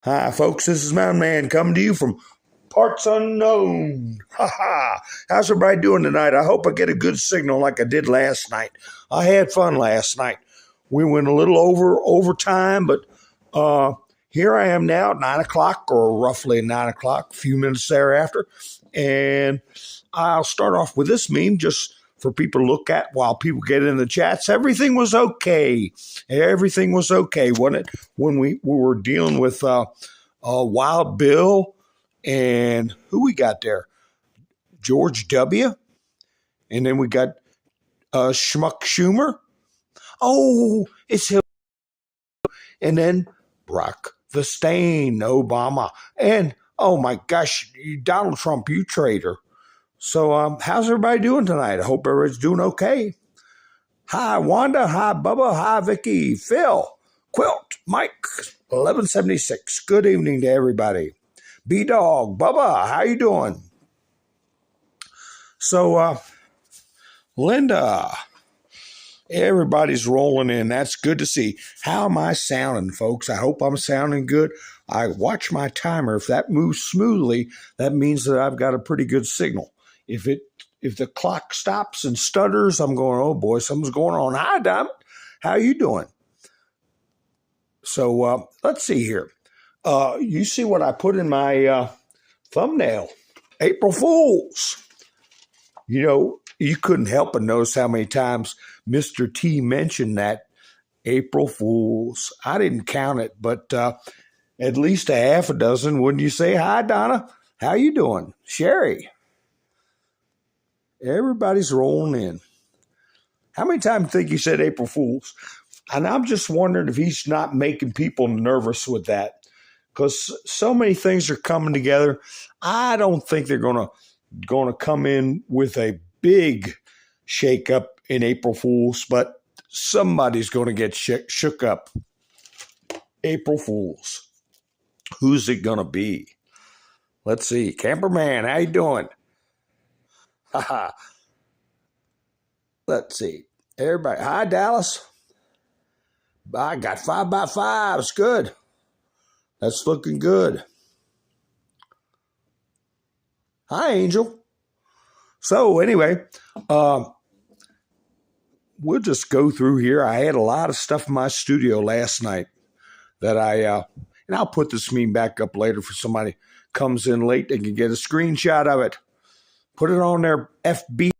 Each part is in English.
Hi, folks. This is Mountain Man coming to you from parts unknown. Ha ha. How's everybody doing tonight? I hope I get a good signal like I did last night. I had fun last night. We went a little over time, but here I am now at 9 o'clock, or roughly 9 o'clock, a few minutes thereafter. And I'll start off with this meme just for people to look at while people get in the chats. Everything was okay. Everything was okay, wasn't it? When we were dealing with Wild Bill and who we got there? George W. And then we got Schmuck Schumer. Oh, it's him. And then Brock the Stain, Obama. And, oh my gosh, Donald Trump, you traitor. So how's everybody doing tonight? I hope everybody's doing okay. Hi, Wanda. Hi, Bubba. Hi, Vicky. Phil. Quilt. Mike. 1176. Good evening to everybody. B-Dog. Bubba, how you doing? So, Linda. Everybody's rolling in. That's good to see. How am I sounding, folks? I hope I'm sounding good. I watch my timer. If that moves smoothly, that means that I've got a pretty good signal. If the clock stops and stutters, I'm going, oh boy, something's going on. Hi, Diamond. How you doing? So let's see here. You see what I put in my thumbnail? April Fools. You know, you couldn't help but notice how many times Mr. T mentioned that April Fools. I didn't count it, but at least a half a dozen. Wouldn't you say? Hi, Donna. How you doing? Sherry. Everybody's rolling in. How many times do you think he said April Fools? And I'm just wondering if he's not making people nervous with that, because so many things are coming together. I don't think they're going to come in with a big shakeup in April Fools, but somebody's going to get shook up. April Fools. Who's it going to be? Let's see. Camperman, how you doing? Haha. Let's see. Everybody. Hi, Dallas. I got 5x5s. Good. That's looking good. Hi, Angel. So anyway, we'll just go through here. I had a lot of stuff in my studio last night that and I'll put this meme back up later for somebody comes in late. They can get a screenshot of it. Put it on their FB.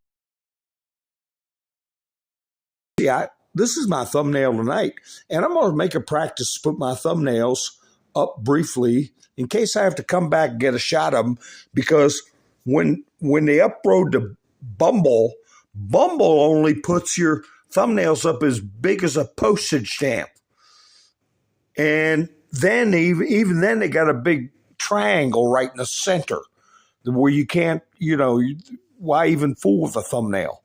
Yeah, this is my thumbnail tonight, and I'm going to make a practice to put my thumbnails up briefly in case I have to come back and get a shot of them, because when they upload to Bumble only puts your thumbnails up as big as a postage stamp. And then even then they got a big triangle right in the center where you can't, why even fool with a thumbnail?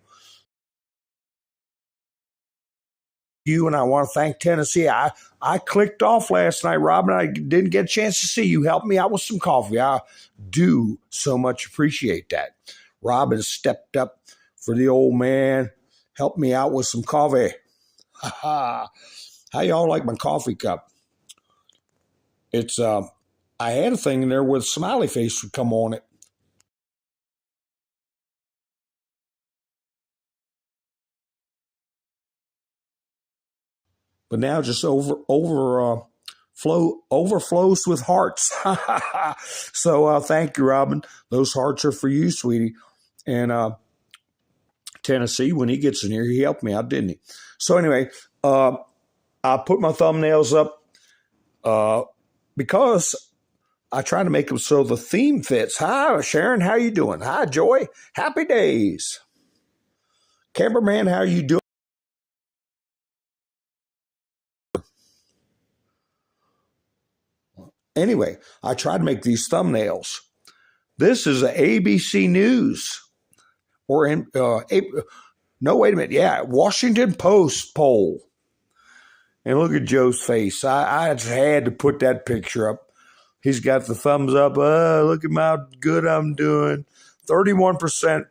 You and I want to thank Tennessee. I clicked off last night, Robin. I didn't get a chance to see you. Help me out with some coffee. I do so much appreciate that. Robin stepped up for the old man. Help me out with some coffee. How y'all like my coffee cup? It's I had a thing in there where the smiley face would come on it. But now just overflows with hearts. So thank you, Robin. Those hearts are for you, sweetie. And Tennessee, when he gets in here, he helped me out, didn't he? So anyway, I put my thumbnails up because I try to make them so the theme fits. Hi, Sharon. How you doing? Hi, Joy. Happy days. Cameraman, how you doing? Anyway, I try to make these thumbnails. This is a ABC News or no, wait a minute. Yeah, Washington Post poll. And look at Joe's face. I just had to put that picture up. He's got the thumbs up. Look at how good I'm doing. 31%.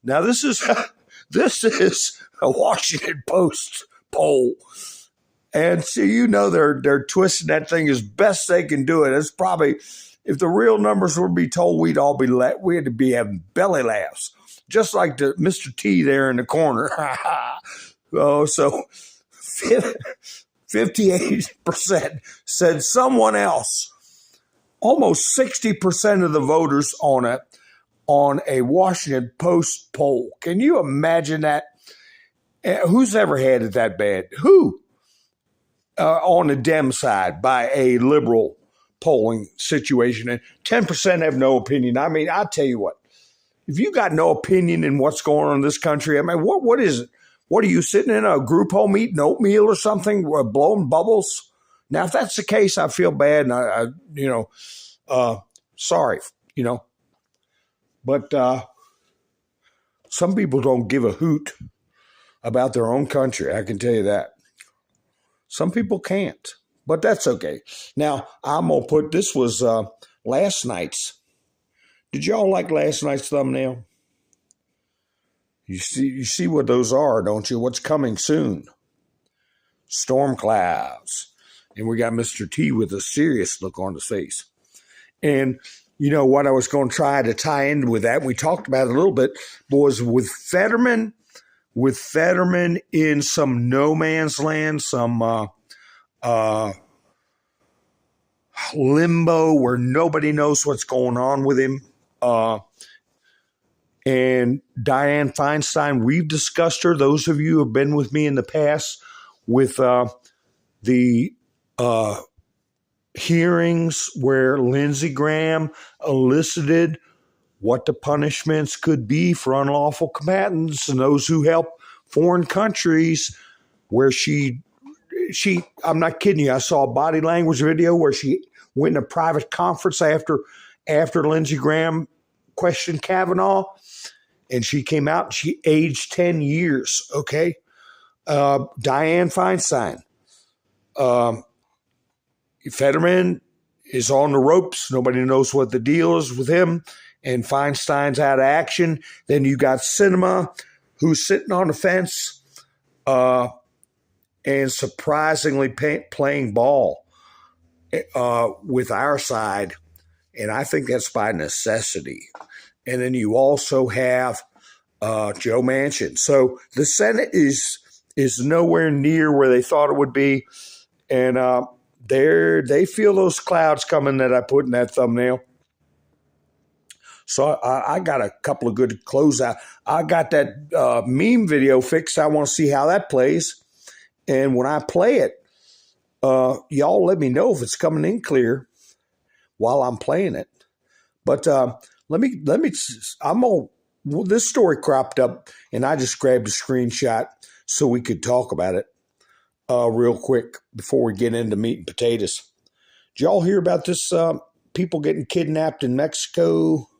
Now this is a Washington Post poll. And so they're twisting that thing as best they can do it. It's probably, if the real numbers would be told, we'd had to be having belly laughs, just like the Mr. T there in the corner. Oh, so 58% said someone else. Almost 60% of the voters on a Washington Post poll. Can you imagine that? Who's ever had it that bad? Who? On the Dem side by a liberal polling situation, and 10% have no opinion. I mean, I'll tell you what, if you got no opinion in what's going on in this country, I mean, what is it? What are you, sitting in a group home eating oatmeal or something, blowing bubbles? Now, if that's the case, I feel bad, and sorry, but some people don't give a hoot about their own country. I can tell you that. Some people can't, but that's okay. Now, I'm going to put, this was last night's. Did y'all like last night's thumbnail? You see what those are, don't you? What's coming soon? Storm clouds. And we got Mr. T with a serious look on his face. And you know what I was going to try to tie in with that, we talked about it a little bit, was with Fetterman in some no man's land, some limbo where nobody knows what's going on with him. And Dianne Feinstein, we've discussed her. Those of you who have been with me in the past with the hearings where Lindsey Graham elicited what the punishments could be for unlawful combatants and those who help foreign countries, where she, I'm not kidding you, I saw a body language video where she went in a private conference after Lindsey Graham questioned Kavanaugh, and she came out and she aged 10 years, okay? Dianne Feinstein. Fetterman is on the ropes. Nobody knows what the deal is with him. And Feinstein's out of action. Then you got Sinema, who's sitting on the fence and surprisingly playing ball with our side. And I think that's by necessity. And then you also have Joe Manchin. So the Senate is nowhere near where they thought it would be. And they feel those clouds coming that I put in that thumbnail. So I got a couple of good closeout. I got that meme video fixed. I want to see how that plays. And when I play it, y'all let me know if it's coming in clear while I'm playing it. But this story cropped up and I just grabbed a screenshot so we could talk about it real quick before we get into meat and potatoes. Did y'all hear about this people getting kidnapped in Mexico?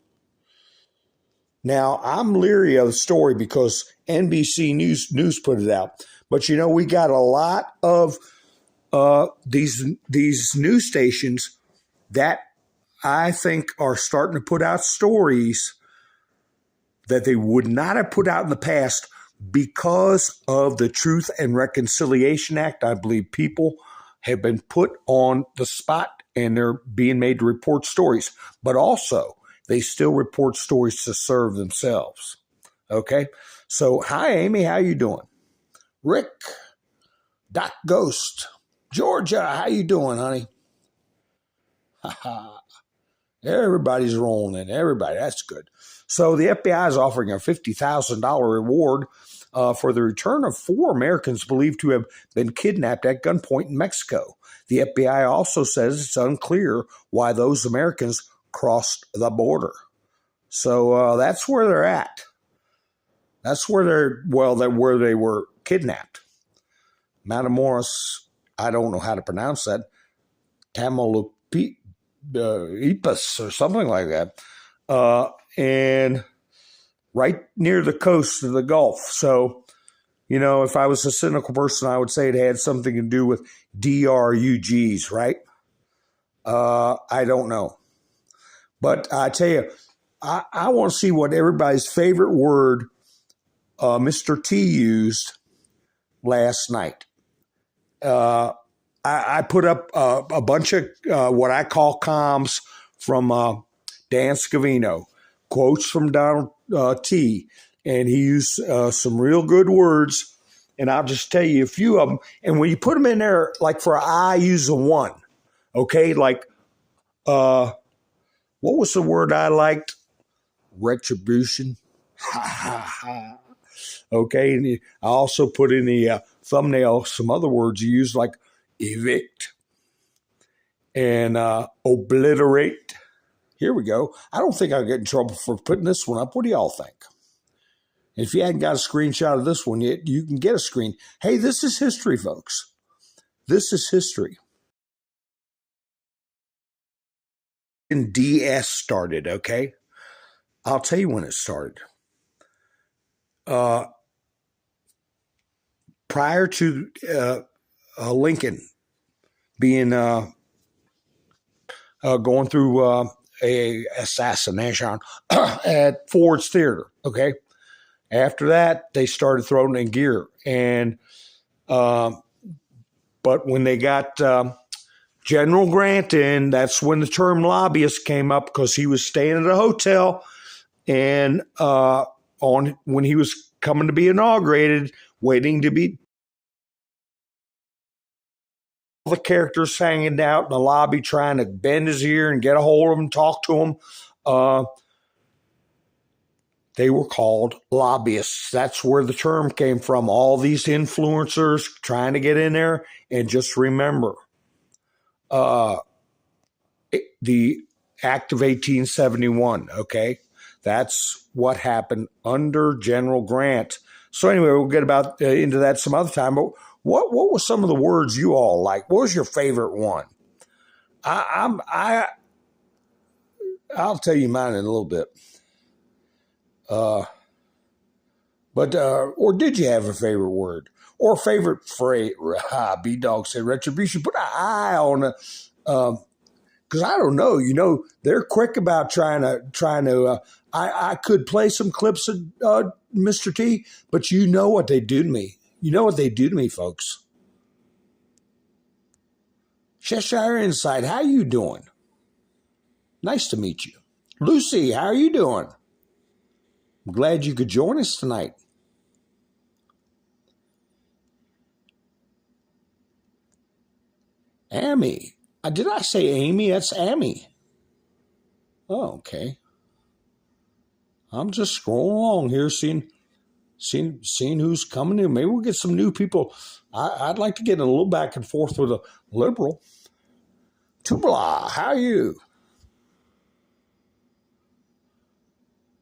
Now, I'm leery of the story because NBC News put it out. But, we got a lot of these news stations that I think are starting to put out stories that they would not have put out in the past because of the Truth and Reconciliation Act. I believe people have been put on the spot and they're being made to report stories. But also, they still report stories to serve themselves. Okay? So, hi, Amy. How you doing? Rick, Doc Ghost, Georgia. How you doing, honey? Everybody's rolling in. Everybody. That's good. So, the FBI is offering a $50,000 reward for the return of 4 Americans believed to have been kidnapped at gunpoint in Mexico. The FBI also says it's unclear why those Americans crossed the border. So that's where they're at. That's where where they were kidnapped. Matamoros, I don't know how to pronounce that. Tamaulipas or something like that. And right near the coast of the Gulf. So, if I was a cynical person, I would say it had something to do with DRUGs, right? I don't know. But I tell you, I want to see what everybody's favorite word Mr. T used last night. I put up a bunch of what I call comms from Dan Scavino, quotes from Donald T. And he used some real good words. And I'll just tell you a few of them. And when you put them in there, like for I use a one. Okay, like what was the word I liked? Retribution. Okay, and I also put in the thumbnail some other words you use like evict and obliterate. Here we go. I don't think I'll get in trouble for putting this one up. What do y'all think? If you hadn't got a screenshot of this one yet, you can get a screen. Hey, this is history, folks. This is history. And DS started, okay? I'll tell you when it started. Prior to Lincoln being going through a assassination at Ford's Theater, okay? After that, they started throwing in gear. And but when they got General Grant in, that's when the term lobbyist came up because he was staying at a hotel and when he was coming to be inaugurated, waiting to be the characters hanging out in the lobby trying to bend his ear and get a hold of him, talk to him. They were called lobbyists. That's where the term came from. All these influencers trying to get in there. And just remember, the Act of 1871, okay? That's what happened under General Grant. So anyway, we'll get into that some other time. But what were some of the words you all like? What was your favorite one? I'll tell you mine in a little bit. Or did you have a favorite word or favorite phrase? B-Dog said retribution. Put an eye on it, because I don't know. You know, they're quick about trying to. I could play some clips of Mr. T, but you know what they do to me. You know what they do to me, folks. Cheshire Insight, how you doing? Nice to meet you. Lucy, how are you doing? I'm glad you could join us tonight. Amy. Did I say Amy? That's Amy. Oh, okay. I'm just scrolling along here, seeing who's coming in. Maybe we'll get some new people. I'd like to get a little back and forth with a liberal. Tubala, how are you?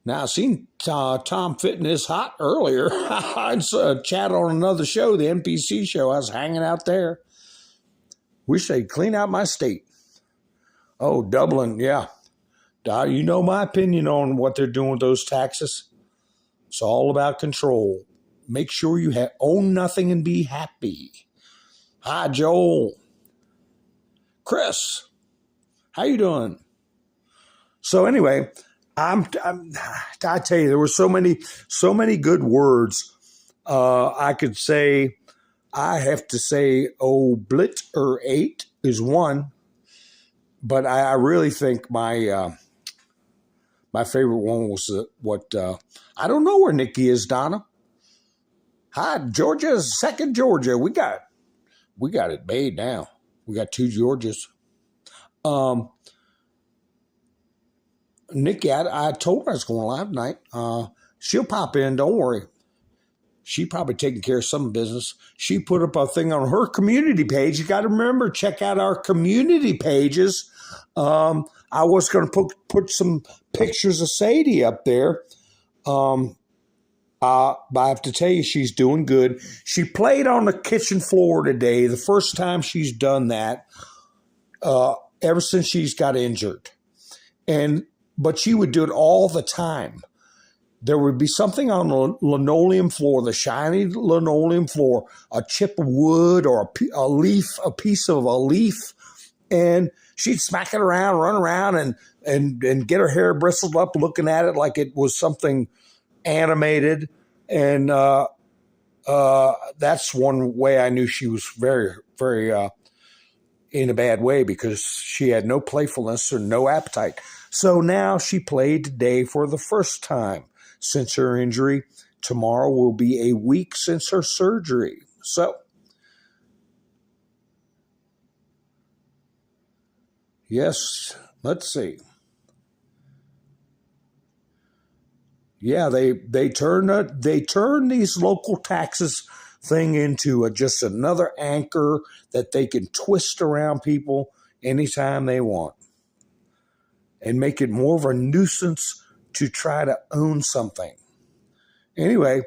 Now, I seen Tom Fitness hot earlier. I chat on another show, the NPC show. I was hanging out there. Wish they'd clean out my state. Oh, Dublin, yeah. You know my opinion on what they're doing with those taxes. It's all about control. Make sure you own nothing and be happy. Hi, Joel. Chris, how you doing? So anyway, I tell you, there were so many good words. I could say, I have to say, obliterate is one, but I really think my favorite one was I don't know where Nikki is, Donna. Hi, Georgia, second Georgia. We got it made now. We got two Georgias. Nikki, I told her I was going live tonight. She'll pop in. Don't worry. She probably taking care of some business. She put up a thing on her community page. You got to remember, check out our community pages. I was going to put some pictures of Sadie up there. But I have to tell you, she's doing good. She played on the kitchen floor today, the first time she's done that ever since she's got injured. But she would do it all the time. There would be something on the linoleum floor, the shiny linoleum floor, a chip of wood or a leaf, a piece of a leaf, and she'd smack it around, run around, and get her hair bristled up, looking at it like it was something animated. And That's one way I knew she was very, very in a bad way, because she had no playfulness or no appetite. So now she played today for the first time since her injury. Tomorrow will be a week since her surgery. So, yes, let's see. Yeah, they turn these local taxes thing into just another anchor that they can twist around people anytime they want, and make it more of a nuisance to try to own something. Anyway,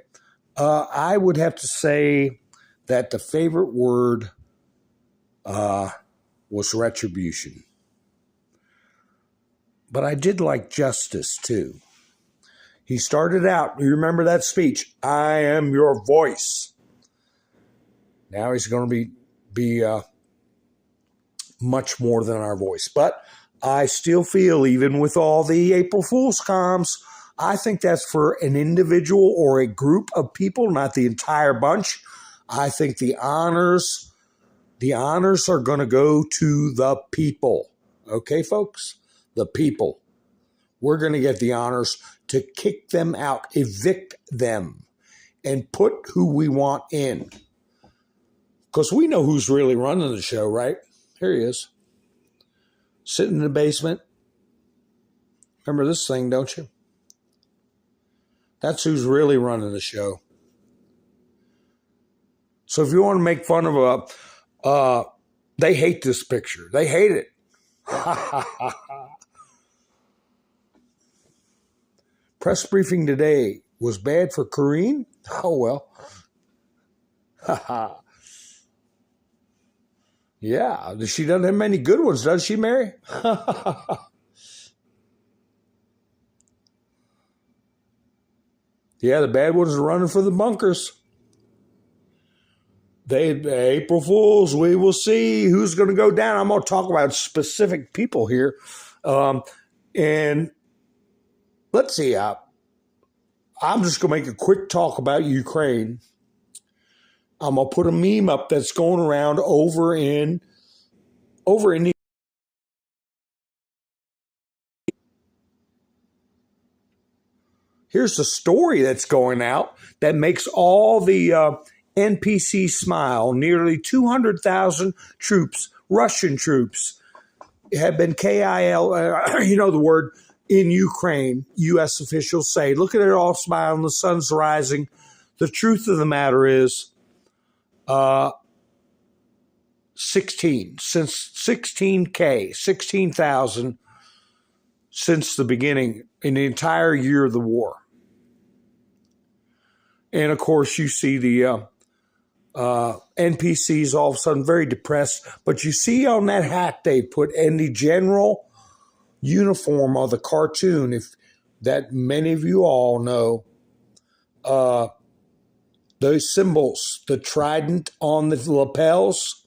I would have to say that the favorite word was retribution. But I did like justice too. He started out, you remember that speech, I am your voice. Now he's going to be much more than our voice. But I still feel, even with all the April Fool's comms, I think that's for an individual or a group of people, not the entire bunch. I think the honors are going to go to the people. Okay, folks? The people. We're going to get the honors to kick them out, evict them, and put who we want in. Because we know who's really running the show, right? Here he is. Sitting in the basement. Remember this thing, don't you? That's who's really running the show. So if you want to make fun of they hate this picture. They hate it. Press briefing today was bad for Karine? Oh, well. Yeah, she doesn't have many good ones, does she, Mary? Yeah, the bad ones are running for the bunkers. April Fools, we will see who's going to go down. I'm going to talk about specific people here. And let's see. I'm just going to make a quick talk about Ukraine. I'm going to put a meme up that's going around over in the Here's the story that's going out that makes all the NPCs smile. Nearly 200,000 troops, Russian troops, have been KIL, you know the word, in Ukraine, U.S. officials say. Look at it all smiling, the sun's rising. The truth of the matter is, 16,000 since the beginning, in the entire year of the war. And of course, you see the NPCs all of a sudden very depressed. But you see on that hat they put in the general uniform of the cartoon, if that many of you all know, those symbols, the trident on the lapels,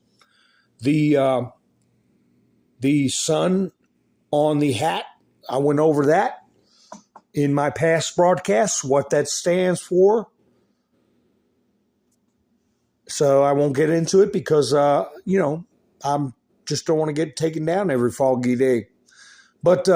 the sun on the hat. I went over that in my past broadcasts, what that stands for. So I won't get into it because, I'm just don't want to get taken down every foggy day. But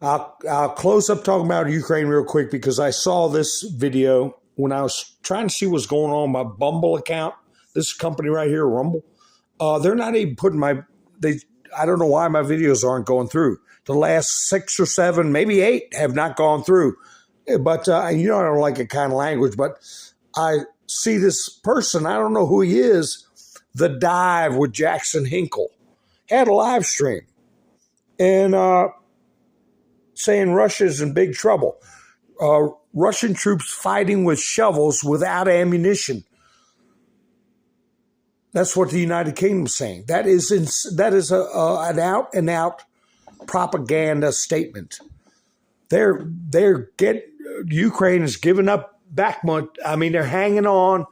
I'll close up talking about Ukraine real quick, because I saw this video when I was trying to see what's going on my Bumble account. This company right here, Rumble. They're not even putting I don't know why my videos aren't going through. The last 6 or 7, maybe 8 have not gone through. But, I don't like that kind of language, but I see this person, I don't know who he is, The Dive with Jackson Hinkle, had a live stream and saying Russia's in big trouble. Russian troops fighting with shovels without ammunition. That's what the United Kingdom's saying. That is an out-and-out propaganda statement. Ukraine is giving up Bakhmut. I mean, they're hanging on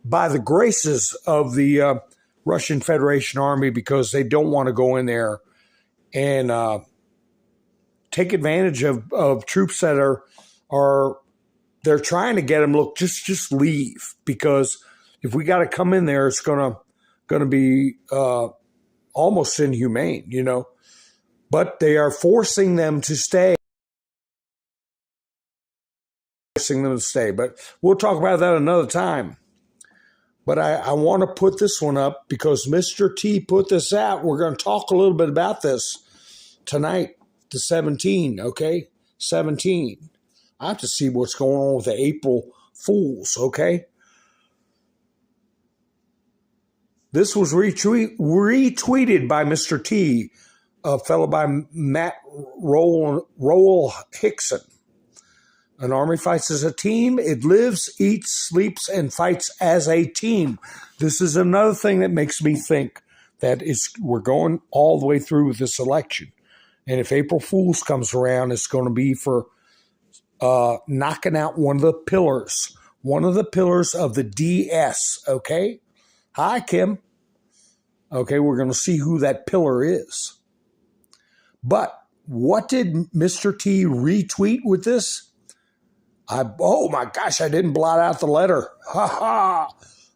by the graces of the Russian Federation Army, because they don't want to go in there and take advantage of troops that they're trying to get him, look, just leave, because if we got to come in there, it's gonna be almost inhumane, you know. But they are forcing them to stay. But we'll talk about that another time. But I want to put this one up because Mr. T put this out. We're going to talk a little bit about this tonight, the 17, okay? 17. I have to see what's going on with the April Fools, okay? This was retweeted by Mr. T, a fellow by Matt Rowell Hickson. An army fights as a team. It lives, eats, sleeps, and fights as a team. This is another thing that makes me think that we're going all the way through with this election. And if April Fool's comes around, it's going to be for knocking out one of the pillars of the DS, okay? Hi, Kim. Okay, we're going to see who that pillar is. But what did Mr. T retweet with this? Oh my gosh, I didn't blot out the letter. Ha ha.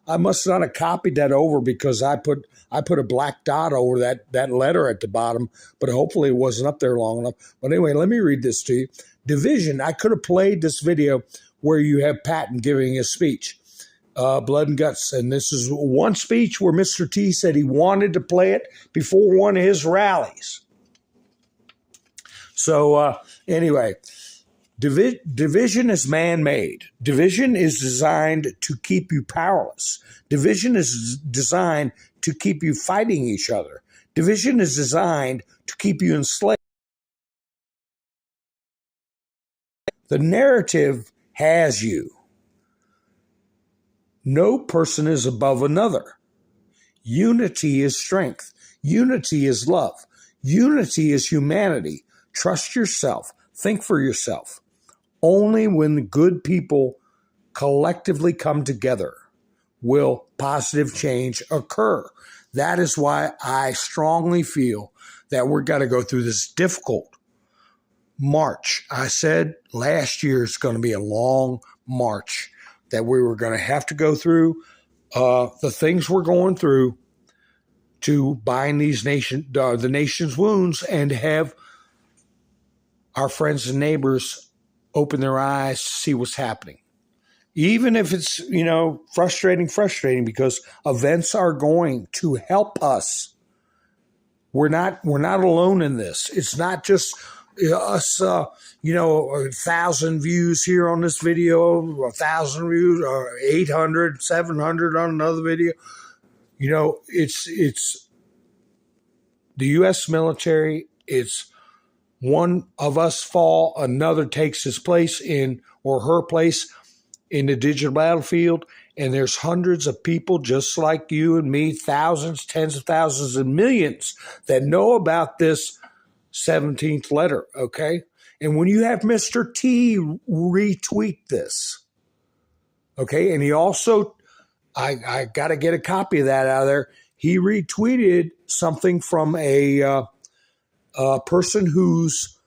I must not have copied that over because I put a black dot over that letter at the bottom, but hopefully it wasn't up there long enough. But anyway, let me read this to you. Division. I could have played this video where you have Patton giving his speech. Blood and guts. And this is one speech where Mr. T said he wanted to play it before one of his rallies. So anyway, division is man-made. Division is designed to keep you powerless. Division is designed to keep you fighting each other. Division is designed to keep you enslaved. The narrative has you. No person is above another. Unity is strength. Unity is love. Unity is humanity. Trust yourself. Think for yourself. Only when good people collectively come together will positive change occur. That is why I strongly feel that we're going to go through this difficult march. I said last year is going to be a long march that we were going to have to go through. The things we're going through to bind these the nation's wounds and have our friends and neighbors open their eyes to see what's happening. Even if it's, frustrating because events are going to help us. We're not alone in this. It's not just us, 1,000 views here on this video, 1,000 views, or 800, 700 on another video. It's the U.S. military. It's one of us fall, another takes his place or her place in the digital battlefield, and there's hundreds of people just like you and me, thousands, tens of thousands, and millions that know about this 17th letter, okay? And when you have Mr. T retweet this, okay, and he also, I got to get a copy of that out of there, he retweeted something from a person whose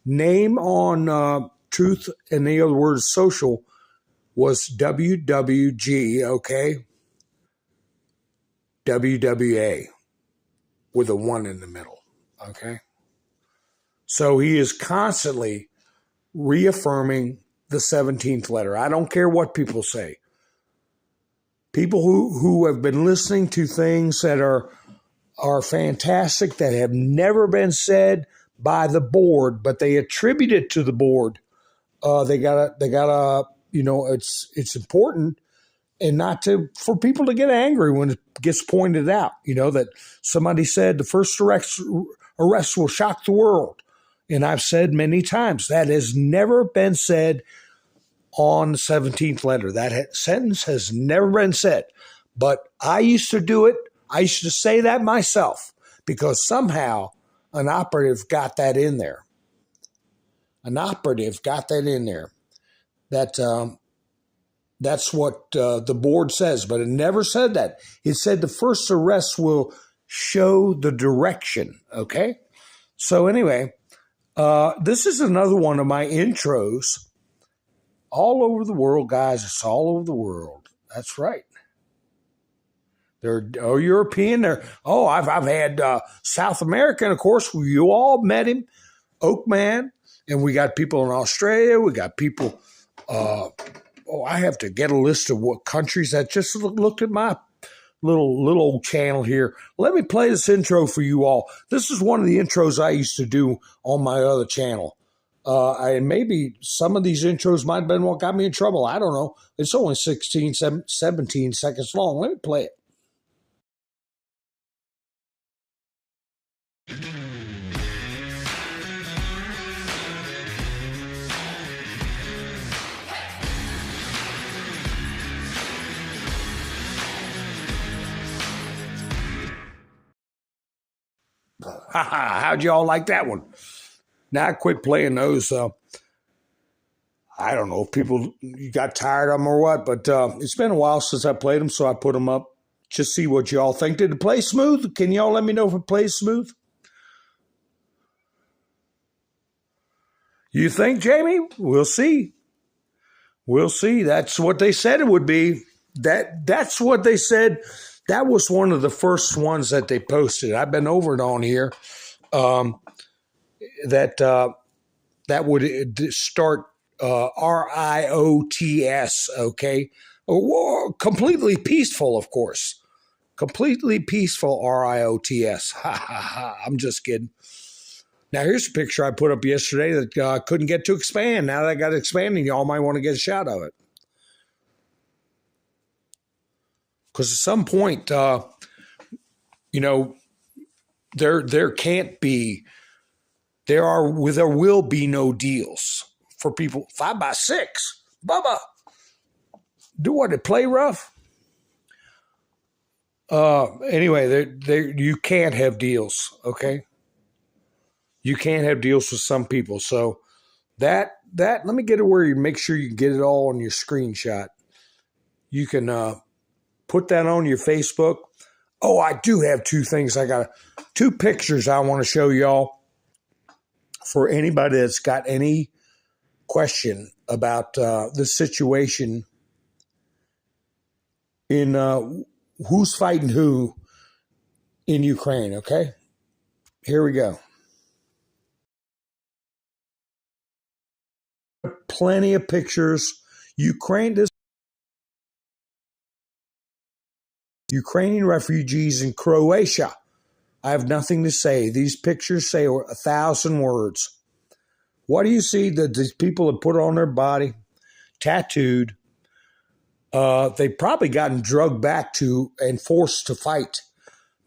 name on Truth and the other word social was WWG, okay? WWA with a 1 in the middle, okay? So he is constantly reaffirming the 17th letter. I don't care what people say. People who have been listening to things that are fantastic, that have never been said by the board, but they attribute it to the board. They gotta, it's important, and not for people to get angry when it gets pointed out. That somebody said the first arrest will shock the world, and I've said many times that has never been said on the 17th letter. That sentence has never been said, but I used to do it. I used to say that myself because somehow an operative got that in there. That's what the board says, but it never said that. It said the first arrest will show the direction, okay? So anyway, this is another one of my intros All over the world, guys. It's all over the world. That's right. They're European. I've had South American, of course. You all met him, Oakman, and we got people in Australia. We got people. I have to get a list of what countries. I just looked at my little old channel here. Let me play this intro for you all. This is one of the intros I used to do on my other channel. And maybe some of these intros might have been what got me in trouble. I don't know. It's only 17 seconds long. Let me play it. How'd y'all like that one? Now I quit playing those. I don't know if people got tired of them or what, but it's been a while since I played them, so I put them up. Just see what y'all think. Did it play smooth? Can y'all let me know if it plays smooth? You think, Jamie? We'll see. We'll see. That's what they said it would be. That's what they said. That was one of the first ones that they posted. I've been over it on here. That would start RIOTS, okay? Completely peaceful, of course. Completely peaceful RIOTS. Ha, ha, ha. I'm just kidding. Now, here's a picture I put up yesterday that couldn't get to expand. Now that I got it expanding, y'all might want to get a shot of it. Because at some point, there can't be, there will be no deals for people. 5x6, Bubba. Do what? It play rough? Anyway, you can't have deals, okay? You can't have deals with some people. So let me get it where you make sure you can get it all on your screenshot. You can put that on your Facebook. Oh, I do have two things. I got two pictures I want to show y'all for anybody that's got any question about the situation in who's fighting who in Ukraine, okay? Here we go. Plenty of pictures. Ukrainian refugees in Croatia. I have nothing to say. These pictures say 1,000 words. What do you see that these people have put on their body? Tattooed. They've probably gotten drugged back to and forced to fight.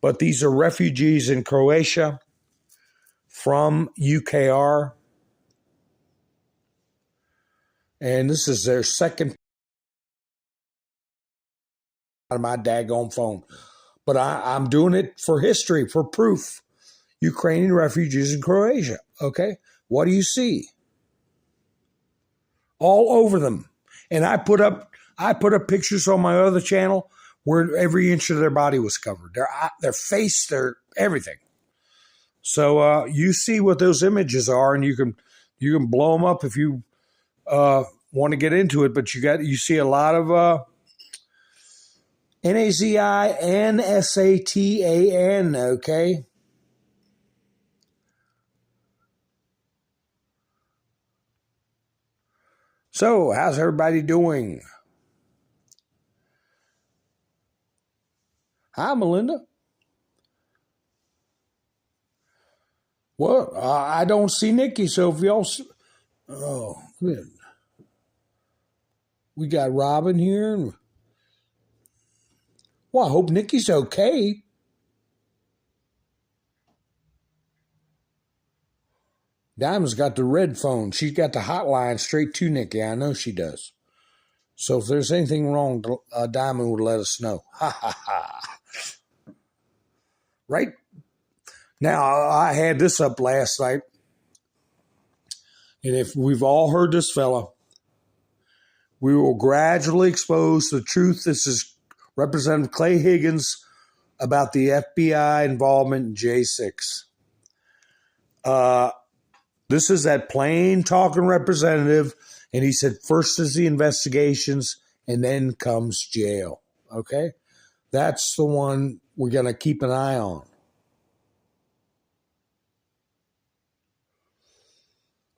But these are refugees in Croatia from UKR. And this is their second out of my daggone phone. But I'm doing it for history, for proof. Ukrainian refugees in Croatia. Okay? What do you see? All over them. And I put up pictures on my other channel where every inch of their body was covered. Their face, their everything. So you see what those images are, and you can blow them up if you want to get into it. But you see a lot of NAZINSATAN, okay? So, how's everybody doing? Hi, Melinda. Well, I don't see Nikki, so if y'all... Oh, good. We got Robin here. Well, I hope Nikki's okay. Diamond's got the red phone. She's got the hotline straight to Nikki. I know she does. So if there's anything wrong, Diamond would let us know. Ha, ha, ha. Right? Now, I had this up last night. And if we've all heard this fella, we will gradually expose the truth. This is Representative Clay Higgins about the FBI involvement in J6. This is that plain talking representative, And he said, first is the investigations, and then comes jail. Okay? That's the one we're going to keep an eye on.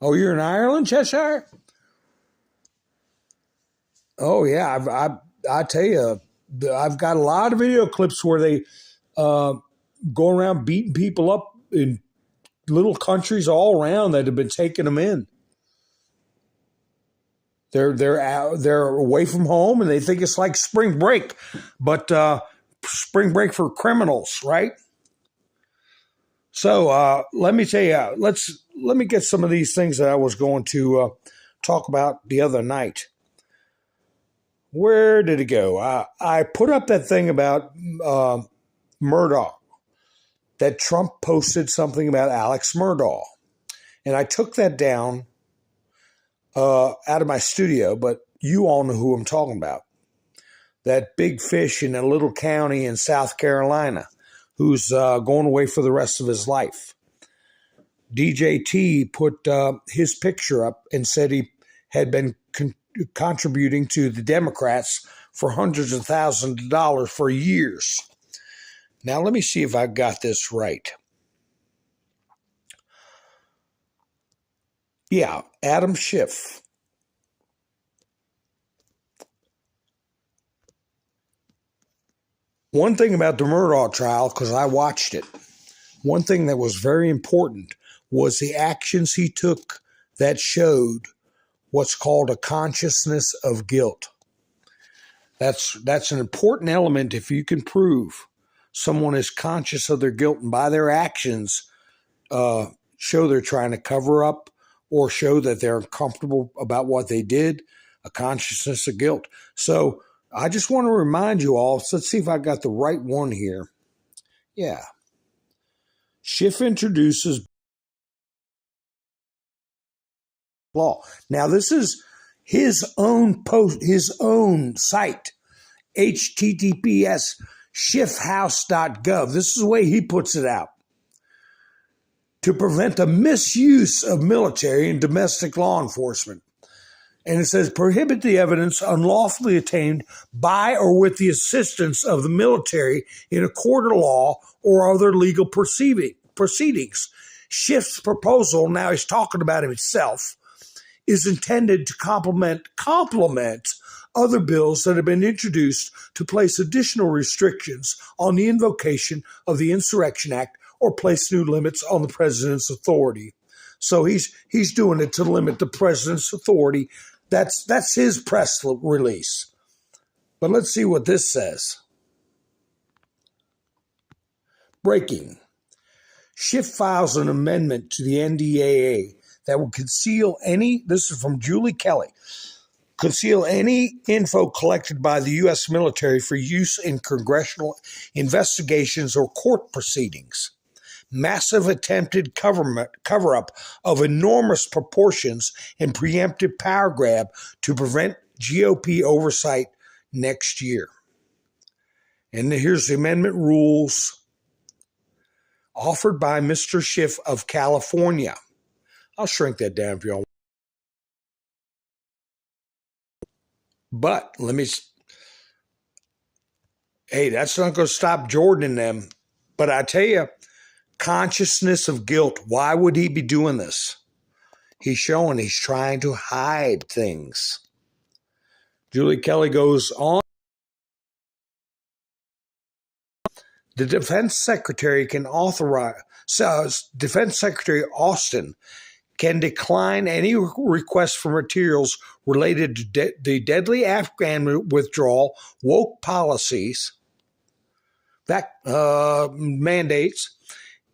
Oh, you're in Ireland, Cheshire? Oh, yeah. I tell you, I've got a lot of video clips where they go around beating people up in little countries all around that have been taking them in. They're away from home, and they think it's like spring break, but spring break for criminals, right? So let me tell you, let me get some of these things that I was going to talk about the other night. Where did it go? I put up that thing about Murdaugh, that Trump posted something about Alex Murdaugh, and I took that down out of my studio, but you all know who I'm talking about. That big fish in a little county in South Carolina who's going away for the rest of his life. DJT put his picture up and said he had been contributing to the Democrats for hundreds of thousands of dollars for years. Now, let me see if I got this right. Yeah, Adam Schiff. One thing about the Murdaugh trial, because I watched it, one thing that was very important was the actions he took that showed what's called a consciousness of guilt. That's an important element if you can prove someone is conscious of their guilt and by their actions show they're trying to cover up or show that they're uncomfortable about what they did, a consciousness of guilt. So I just want to remind you all, so let's see if I got the right one here. Yeah. Schiff introduces law. Now, this is his own post, his own site, https schiffhouse.gov. This is the way he puts it out. To prevent the misuse of military and domestic law enforcement. And it says, prohibit the evidence unlawfully obtained by or with the assistance of the military in a court of law or other legal proceedings. Schiff's proposal, now he's talking about himself, is intended to complement other bills that have been introduced to place additional restrictions on the invocation of the Insurrection Act or place new limits on the president's authority. So he's doing it to limit the president's authority. That's his press release. But let's see what this says. Breaking. Schiff files an amendment to the NDAA that will conceal any, this is from Julie Kelly, conceal any info collected by the U.S. military for use in congressional investigations or court proceedings. Massive attempted cover-up of enormous proportions and preemptive power grab to prevent GOP oversight next year. And here's the amendment rules offered by Mr. Schiff of California. I'll shrink that down for y'all. But hey, that's not going to stop Jordan and them. But I tell you, consciousness of guilt. Why would he be doing this? He's showing he's trying to hide things. Julie Kelly goes on. The Defense Secretary can Defense Secretary Austin can decline any request for materials related to the deadly Afghan withdrawal, woke policies, mandates,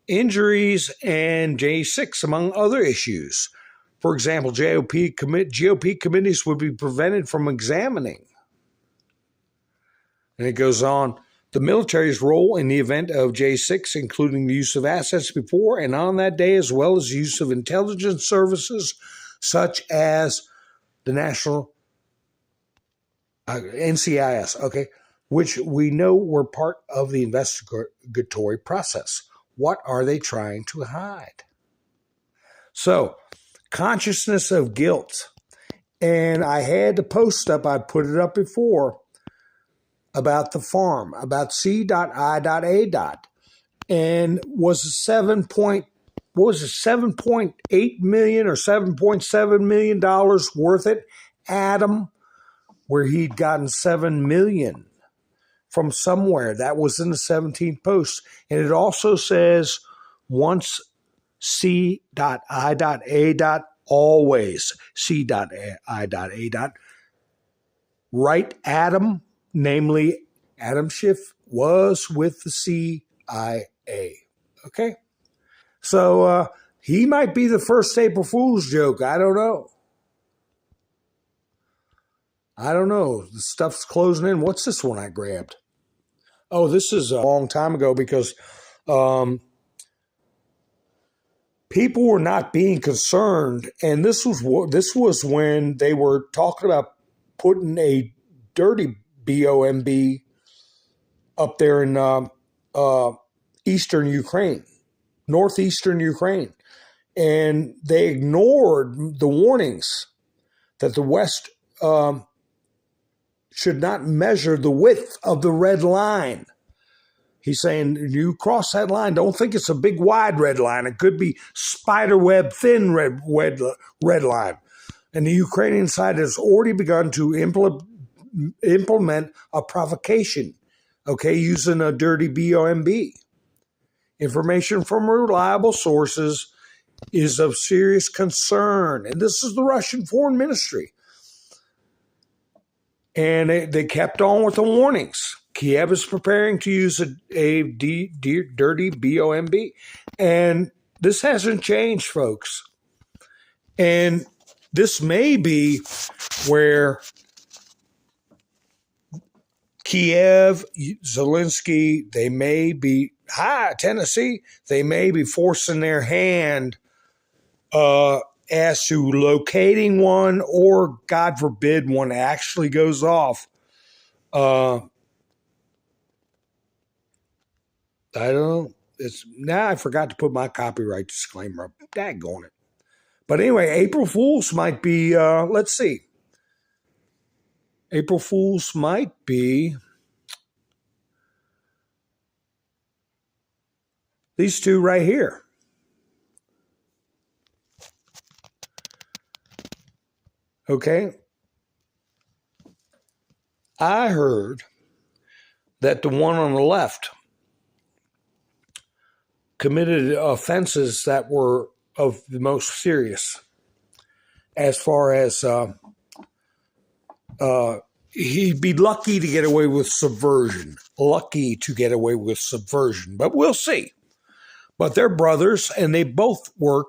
injuries, and J6, among other issues. For example, GOP committees would be prevented from examining. And it goes on, the military's role in the event of J6, including the use of assets before and on that day, as well as use of intelligence services such as the National NCIS, which we know were part of the investigatory process. What are they trying to hide? So, consciousness of guilt. And I had the post up, I put it up before, about the farm, about C.I.A. And was it 7.8 million or $7.7 million worth it? Adam, where he'd gotten 7 million from somewhere. That was in the 17th post. And it also says once C.I.A. always C.I.A. Right, Adam, namely Adam Schiff, was with the CIA. Okay? So he might be the first April Fool's joke. I don't know. The stuff's closing in. What's this one I grabbed? Oh, this is a long time ago because people were not being concerned, and this was when they were talking about putting a dirty bomb up there in eastern Ukraine, northeastern Ukraine, and they ignored the warnings that the West should not measure the width of the red line. He's saying, you cross that line, don't think it's a big wide red line. It could be spiderweb thin red line. And the Ukrainian side has already begun to implement a provocation, okay, using a dirty bomb. Information from reliable sources is of serious concern. And this is the Russian Foreign Ministry. And they kept on with the warnings. Kiev is preparing to use a dirty bomb. And this hasn't changed, folks. And this may be where Kiev, Zelensky, they may be, Tennessee, they may be forcing their hand as to locating one, or God forbid one actually goes off. I don't know. I forgot to put my copyright disclaimer up. Daggone it. But anyway, April Fools might be, let's see. April Fools might be these two right here. Okay. I heard that the one on the left committed offenses that were of the most serious, as far as he'd be lucky to get away with subversion. But we'll see. But they're brothers, and they both work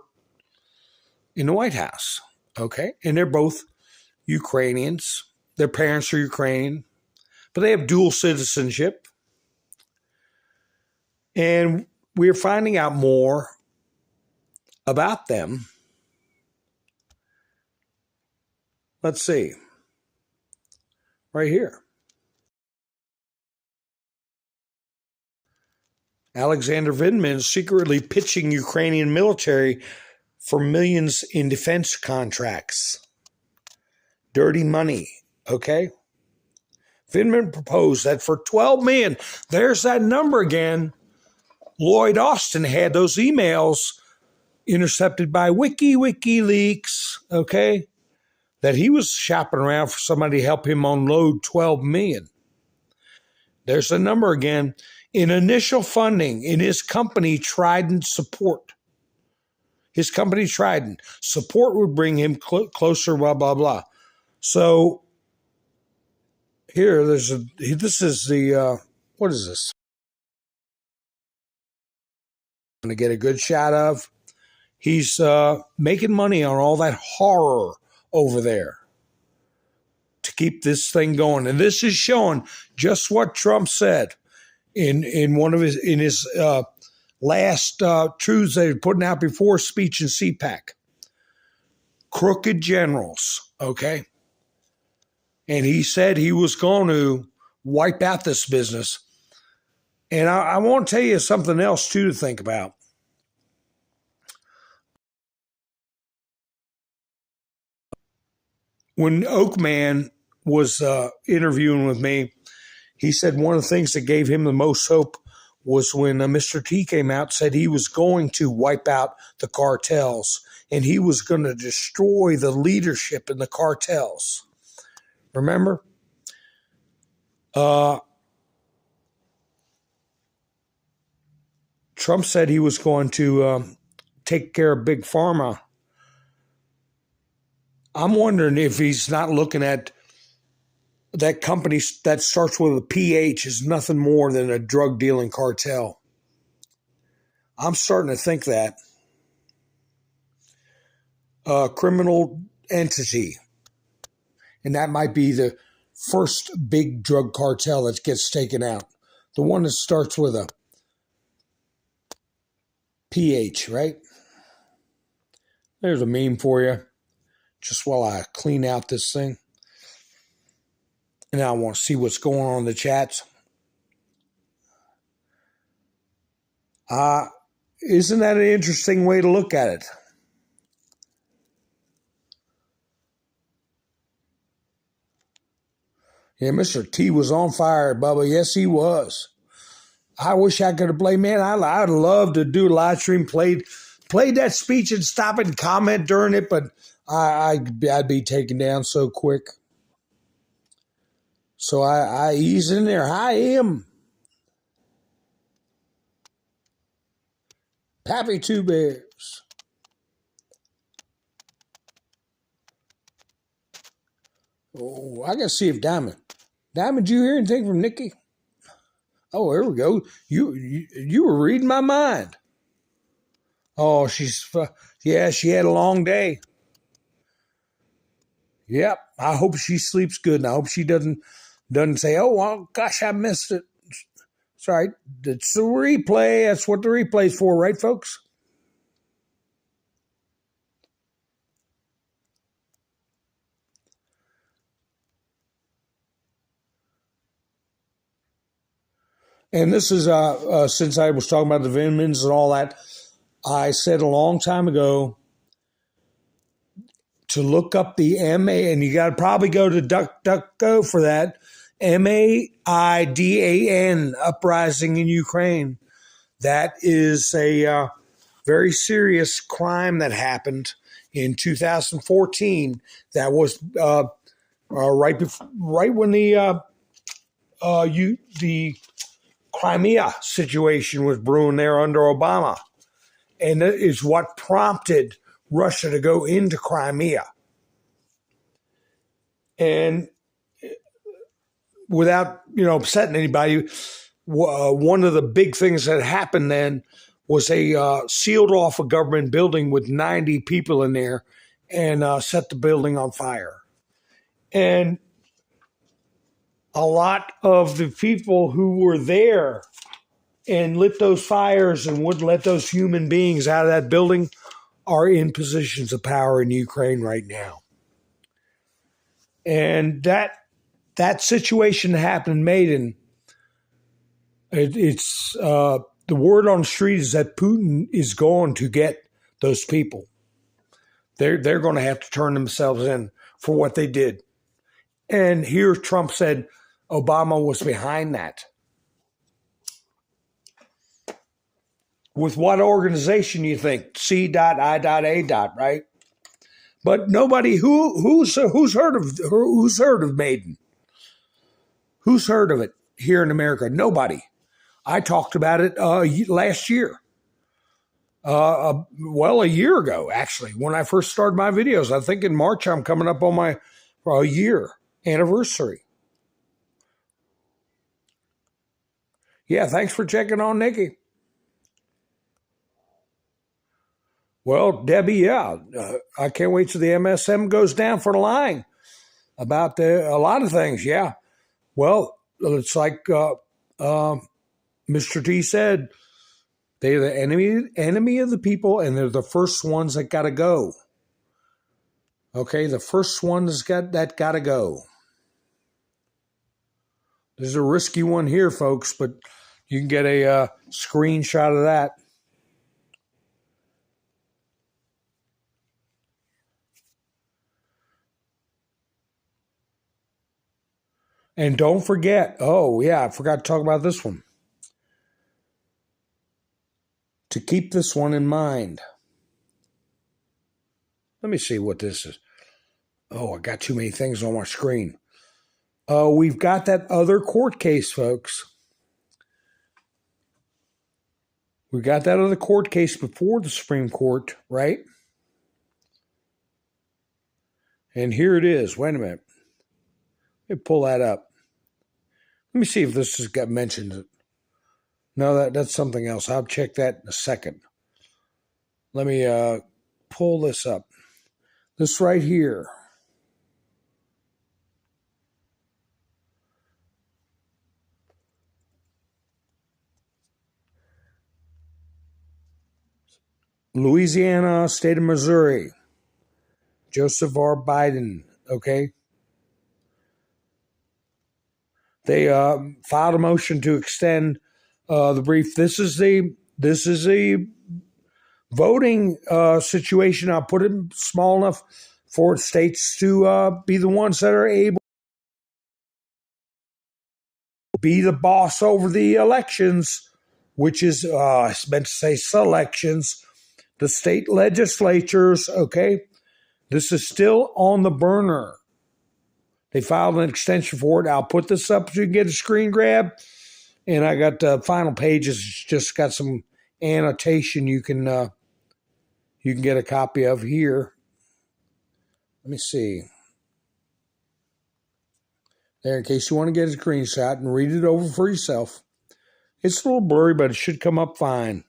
in the White House, okay? And they're both Ukrainians. Their parents are Ukrainian, but they have dual citizenship. And we're finding out more about them. Let's see. Right here. Alexander Vindman is secretly pitching Ukrainian military for millions in defense contracts. Dirty money, okay? Vindman proposed that for $12 million, there's that number again. Lloyd Austin had those emails intercepted by WikiLeaks, okay, that he was shopping around for somebody to help him unload $12 million. There's the number again. In initial funding in his company, Trident Support. His company, Trident. Support would bring him closer, blah, blah, blah. So here, this is the, what is this? I'm going to get a good shot of. He's making money on all that horror over there to keep this thing going. And this is showing just what Trump said in one of his last truths that he's putting out before speech in CPAC. Crooked generals, okay? And he said he was going to wipe out this business. And I want to tell you something else, too, to think about. when Oakman was interviewing with me, he said one of the things that gave him the most hope was when Mr. T came out and said he was going to wipe out the cartels and he was going to destroy the leadership in the cartels. Remember? Trump said he was going to take care of Big Pharma. I'm wondering if he's not looking at that company that starts with a PH is nothing more than a drug dealing cartel. I'm starting to think that. A criminal entity. And that might be the first big drug cartel that gets taken out. The one that starts with a PH, right? There's a meme for you. Just while I clean out this thing. And I want to see what's going on in the chats. Isn't that an interesting way to look at it? Yeah, Mr. T was on fire, Bubba. Yes, he was. I wish I could have played. Man, I'd love to do a live stream, played that speech and stop and comment during it, but I'd be taken down so quick. So I ease in there. Hi, Em. Pappy Two Bears. Oh, I got to see if Diamond, did you hear anything from Nikki? Oh, here we go. You were reading my mind. Oh, she had a long day. Yep. I hope she sleeps good, and I hope she doesn't say, "Oh, well, gosh, I missed it." It's all right. It's the replay. That's what the replay's for, right, folks? And this is since I was talking about the vitamins and all that, I said a long time ago to look up the MA, and you got to probably go to DuckDuckGo for that, MAIDAN, uprising in Ukraine. That is a very serious crime that happened in 2014. That was right when the Crimea situation was brewing there under Obama. And that is what prompted Russia to go into Crimea. And without, upsetting anybody, one of the big things that happened then was they sealed off a government building with 90 people in there and set the building on fire. And a lot of the people who were there and lit those fires and wouldn't let those human beings out of that building are in positions of power in Ukraine right now. And that situation happened in Maidan. It's the word on the street is that Putin is going to get those people. They're going to have to turn themselves in for what they did. And here Trump said Obama was behind that. With what organization you think? C.I.A. Right? But nobody who's heard of Maidan? Who's heard of it here in America? Nobody. I talked about it last year. A year ago, actually, when I first started my videos. I think in March I'm coming up on my year anniversary. Yeah, thanks for checking on Nikki. Well, Debbie, yeah, I can't wait till the MSM goes down for the line about a lot of things. Yeah, well, it's like Mr. T said, they're the enemy of the people, and they're the first ones that got to go. Okay, the first ones that got to go. There's a risky one here, folks, but you can get a screenshot of that. And don't forget, oh yeah, I forgot to talk about this one. To keep this one in mind. Let me see what this is. Oh, I got too many things on my screen. We've got that other court case, folks. We got that other court case before the Supreme Court, right? And here it is. Wait a minute. Let me pull that up. Let me see if this has got mentioned. No, that's something else. I'll check that in a second. Let me pull this up. This right here. Louisiana, state of Missouri. Joseph R. Biden, okay? They filed a motion to extend the brief. This is a voting situation. I'll put it small enough for states to be the ones that are able to be the boss over the elections, which is, I meant to say selections, the state legislatures, okay? This is still on the burner. They filed an extension for it. I'll put this up so you can get a screen grab. And I got the final pages. Just got some annotation you can get a copy of here. Let me see. There, in case you want to get a screenshot and read it over for yourself. It's a little blurry, but it should come up fine.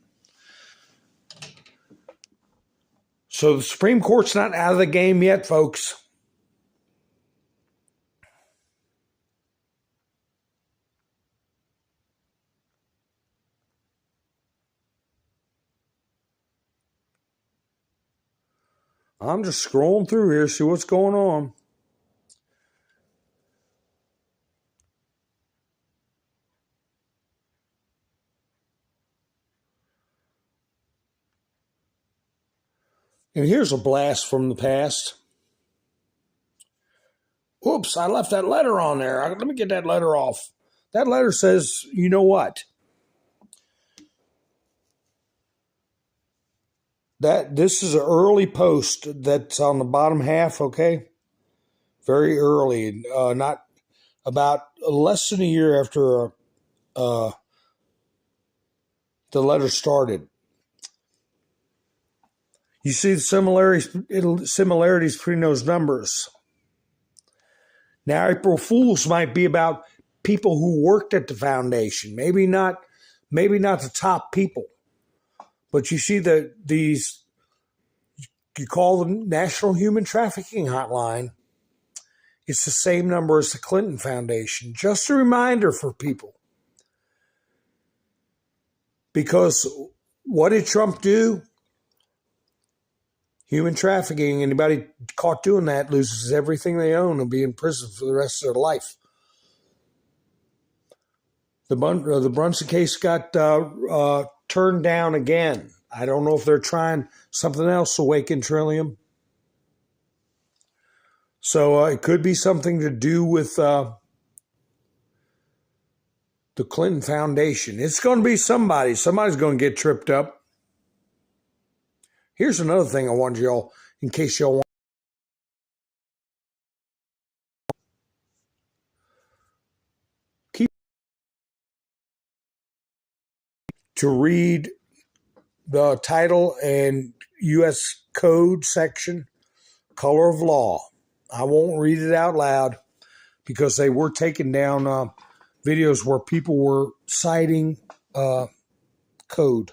So the Supreme Court's not out of the game yet, folks. I'm just scrolling through here, see what's going on. And here's a blast from the past. Whoops, I left that letter on there. Let me get that letter off. That letter says, you know what? This is an early post that's on the bottom half, okay? Very early, not about less than a year after the letter started. You see the similarities between those numbers. Now, April Fools might be about people who worked at the foundation. Maybe not the top people. But you see these, you call the National Human Trafficking Hotline. It's the same number as the Clinton Foundation. Just a reminder for people. Because what did Trump do? Human trafficking. Anybody caught doing that loses everything they own and be in prison for the rest of their life. The Brunson case got turned down again. I don't know if they're trying something else, Awaken Trillium. So it could be something to do with the Clinton Foundation. It's going to be somebody. Somebody's going to get tripped up. Here's another thing I wanted y'all, in case y'all want to read the title and U.S. Code section, Color of Law. I won't read it out loud because they were taking down videos where people were citing code.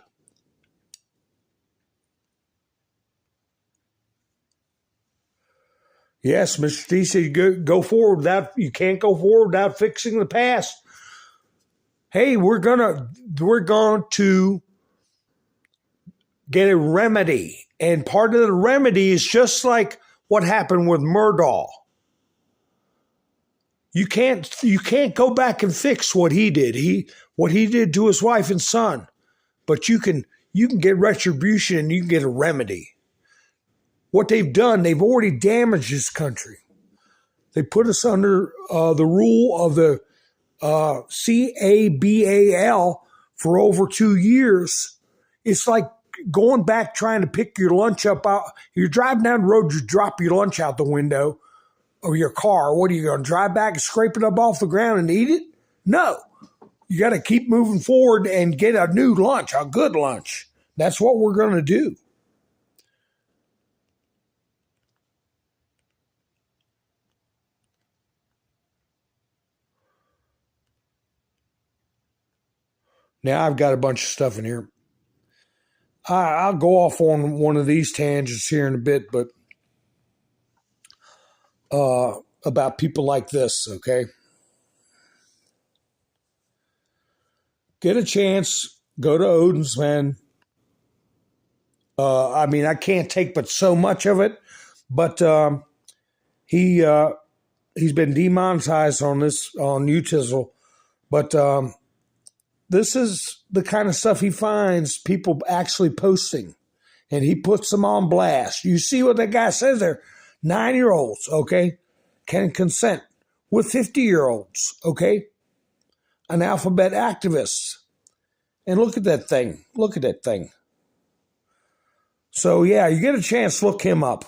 Yes, Mr. T said go forward without, you can't go forward without fixing the past. Hey, we're going to get a remedy. And part of the remedy is just like what happened with Murdaugh. You can't go back and fix what he did. What he did to his wife and son. But you can get retribution and you can get a remedy. What they've done, they've already damaged this country. They put us under the rule of the CABAL for over 2 years. It's like going back trying to pick your lunch up out. You're driving down the road, you drop your lunch out the window of your car. What are you going to drive back and scrape it up off the ground and eat it? No. You got to keep moving forward and get a new lunch, a good lunch. That's what we're going to do. Now I've got a bunch of stuff in here. I'll go off on one of these tangents here in a bit, but about people like this, okay? Get a chance, go to Odin's Men. I mean, I can't take but so much of it, but he's been demonetized on Utizzle, but this is the kind of stuff he finds people actually posting, and he puts them on blast. You see what that guy says there? 9-year-olds, okay, can consent with 50-year-olds, okay? An alphabet activist. And look at that thing. Look at that thing. So, yeah, you get a chance, look him up.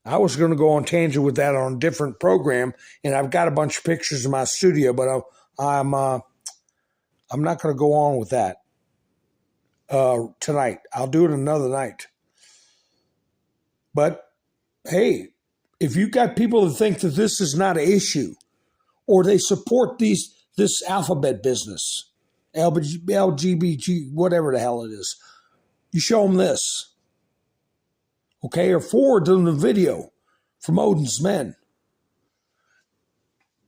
I was going to go on tangent with that on a different program, and I've got a bunch of pictures in my studio, but I'm not going to go on with that tonight. I'll do it another night. But, hey, if you've got people that think that this is not an issue, or they support this alphabet business, LGBT, whatever the hell it is, you show them this. Okay, or forward them the video from Odin's Men.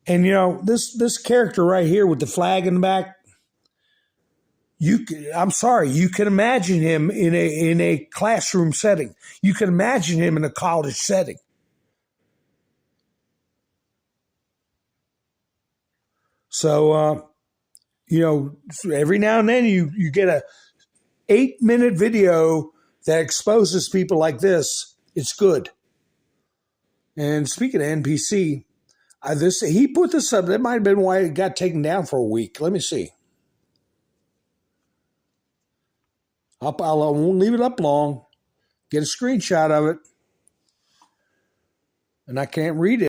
And you know, this character right here with the flag in the back, I'm sorry, you can imagine him in a classroom setting. You can imagine him in a college setting. So you know, every now and then you get a 8-minute video that exposes people like this. It's good. And speaking of NPC, he put this up. That might have been why it got taken down for a week. Let me see. I won't leave it up long. Get a screenshot of it. And I can't read it.